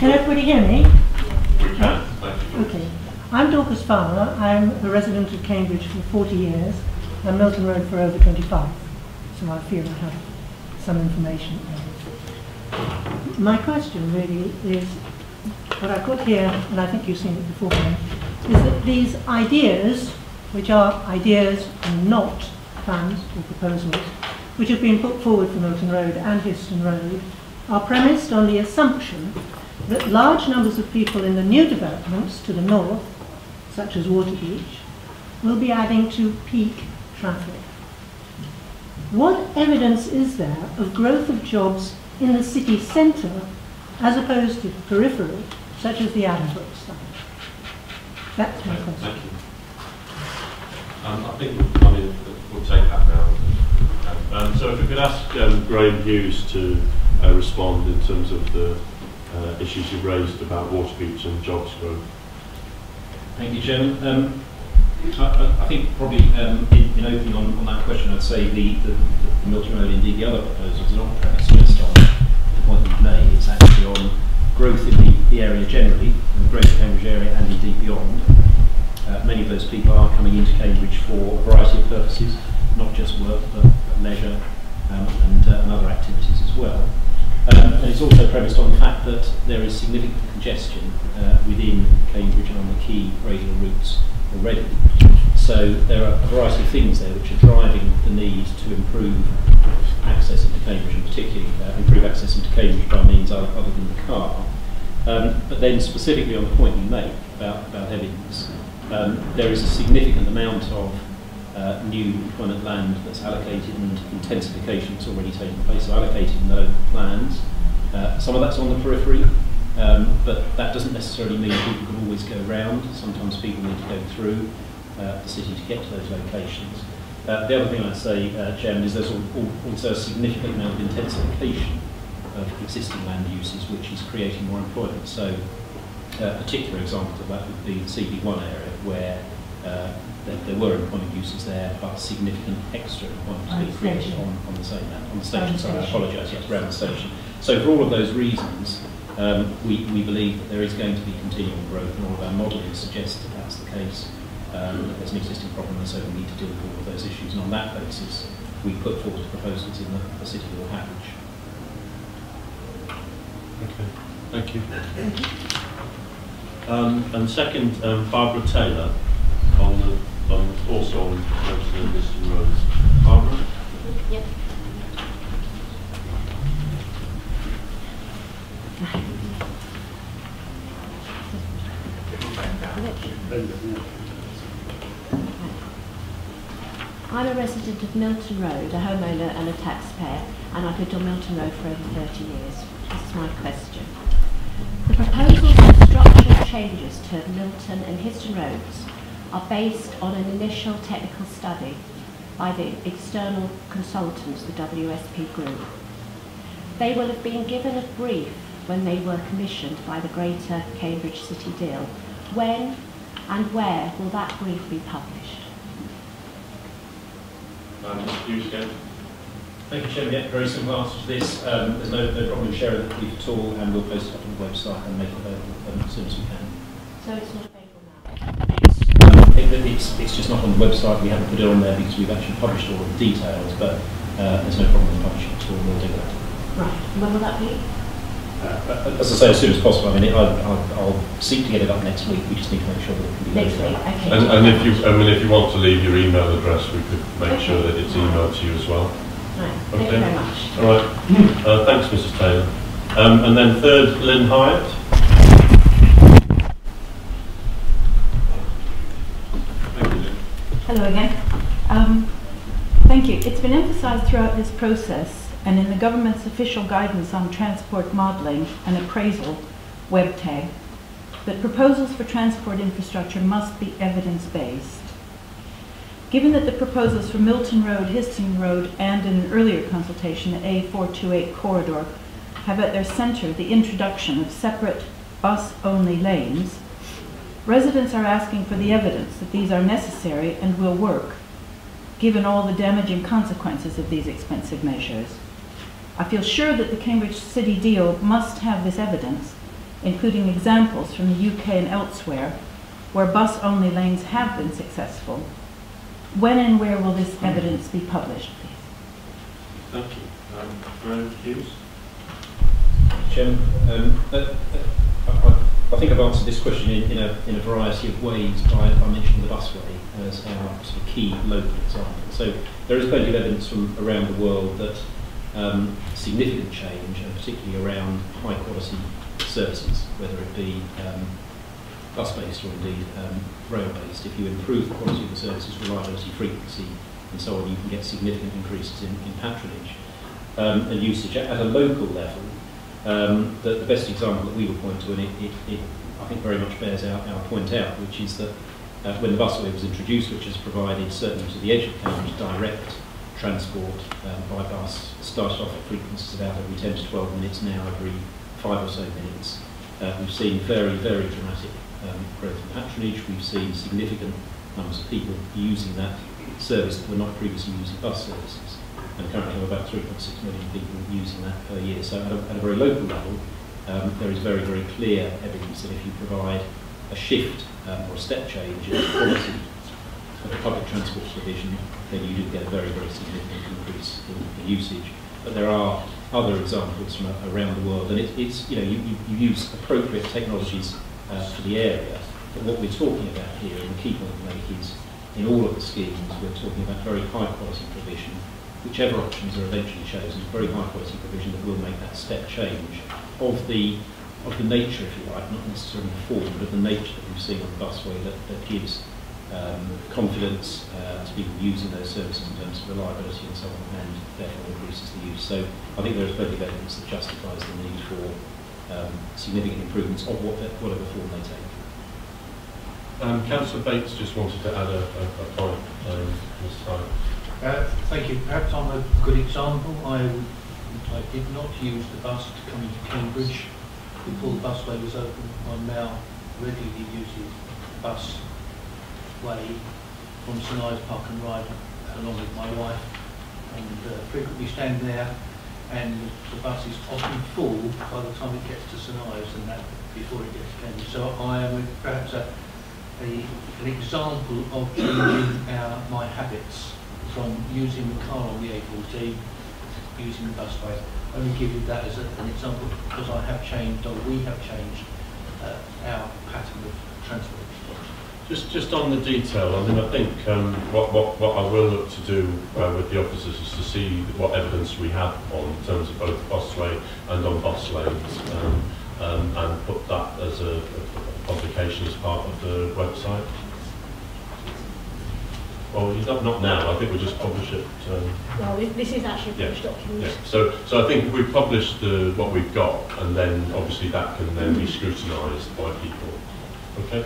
Can everybody hear me? We can, thank you. Okay. I'm Dorcas Farmer. I'm a resident of Cambridge for 40 years and Milton Road for over 25. So I feel I have some information. My question really is, what I put here, and I think you've seen it beforehand, is that these ideas, which are ideas and not plans or proposals, which have been put forward for Milton Road and Histon Road, are premised on the assumption that large numbers of people in the new developments to the north, such as Waterbeach, will be adding to peak traffic. What evidence is there of growth of jobs in the city centre as opposed to periphery, such as the Addenbrooke site? That's my question. Thank you. I think we'll take that now. So if we could ask Graham Hughes to respond in terms of the issues you've raised about Waterbeach and jobs growth. Thank you, Chairman. I think probably in opening on that question, I'd say the Milton Road, indeed the other proposals, are not premised just on the point that you've made. It's actually on growth in the area generally, in the Greater Cambridge area and indeed beyond. Many of those people are coming into Cambridge for a variety of purposes, not just work, but leisure and other activities as well. And it's also premised on the fact that there is significant congestion within Cambridge and on the key radial routes already. So there are a variety of things there which are driving the need to improve access into Cambridge, and particularly improve access into Cambridge by means other than the car. But then specifically on the point you make about evidence, there is a significant amount of new employment land that's allocated and intensification that's already taken place, so allocated in the local plans. Some of that's on the periphery, but that doesn't necessarily mean people can always go around. Sometimes people need to go through the city to get to those locations. The other thing I'd say, Chairman, is there's also a significant amount of intensification of existing land uses which is creating more employment. So particular examples of that would be the CB1 area, where there were employment uses there, but significant extra employment to be created on the same land, on the station. Sorry, I apologise. Yes, around the station. So for all of those reasons, we believe that there is going to be continuing growth, and all of our modelling suggests that that's the case. That there's an existing problem, and so we need to deal with all of those issues. And on that basis, we put forward proposals in the City Hall Harwich. Okay, thank you. And second, Barbara Taylor also on Milton and Histon Roads. Barbara? Yep. I'm a resident of Milton Road, a homeowner and a taxpayer, and I've lived on Milton Road for over 30 years. This is my question. The proposals for structural changes to Milton and Histon Roads are based on an initial technical study by the external consultants, the WSP Group. They will have been given a brief when they were commissioned by the Greater Cambridge City Deal. When and where will that brief be published? Hughes again. Thank you, Chairman. Yeah, very simple answer to this. There's no problem sharing the brief at all, and we'll post it up on the website and make it available as soon as we can. So it's not available now? I think that it's just not on the website. We haven't put it on there because we've actually published all of the details, but there's no problem in publishing it at all. We'll do that. Right. When will that be? As I say, as soon as possible. I mean, I'll seek to get it up next week. We just need to make sure that it can be next week. Okay. And if you want to leave your email address, we could make sure that it's emailed to you as well. Right. Okay. Thank you very much. All right. Thanks, Mrs. Taylor. And then third, Lynn Hyatt. Thank you, Lynn. Hello again. Thank you. It's been emphasised throughout this process and in the government's official guidance on transport modelling and appraisal, WebTag, that proposals for transport infrastructure must be evidence-based. Given that the proposals for Milton Road, Histon Road, and in an earlier consultation, the A428 corridor, have at their centre the introduction of separate bus-only lanes, residents are asking for the evidence that these are necessary and will work, given all the damaging consequences of these expensive measures. I feel sure that the Cambridge City Deal must have this evidence, including examples from the UK and elsewhere, where bus-only lanes have been successful. When and where will this evidence be published, please? Thank you. Graham Hughes? Chairman, I think I've answered this question in a variety of ways by mentioning the busway as our sort of key local example. So there is plenty of evidence from around the world that significant change, and particularly around high quality services, whether it be bus-based or indeed rail-based, if you improve the quality of the services, reliability, frequency and so on, you can get significant increases in patronage and usage at a local level. The best example that we would point to, and it I think very much bears our point out, which is that when the busway was introduced, which has provided, certainly to the edge of Cambridge, direct transport by bus, started off at frequencies about every 10 to 12 minutes, now every 5 or so minutes. We've seen very, very dramatic growth in patronage. We've seen significant numbers of people using that service that were not previously using bus services. And currently have about 3.6 million people using that per year. So at a very local level, there is very, very clear evidence that if you provide a shift or a step change in the quality of the public transport provision, then you do get a very, very significant increase in usage. But there are other examples from around the world, and it's you know, you use appropriate technologies for the area. But what we're talking about here, and the key point to make, is in all of the schemes we're talking about very high quality provision. Whichever options are eventually chosen, very high quality provision that will make that step change of the nature, if you like, not necessarily the form, but of the nature that we've seen on the busway that gives confidence to people using those services in terms of reliability and so on, and therefore increases the use. So I think there is plenty of evidence that justifies the need for significant improvements of whatever form they take. Councillor Bates just wanted to add a point this time. Thank you. Perhaps I'm a good example. I did not use the bus to come into Cambridge before the busway was open. I'm now regularly using the bus way from St Ives Park and Ride along with my wife, and frequently stand there, and the bus is often full by the time it gets to St Ives and that before it gets to Cambridge. So I am perhaps an example of changing my habits from using the car on the A14, using the busway. I only give you that as an example because I have changed, or we have changed, our pattern of transport. Just on the detail, I mean, I think what I will look to do with the officers is to see what evidence we have on in terms of both busway and on bus lanes, and put that as a publication as part of the website. Well, not now. I think we'll just publish it. Well, this is actually a published document. Yeah. So I think we've published what we've got, and then obviously that can then be scrutinised by people. Okay.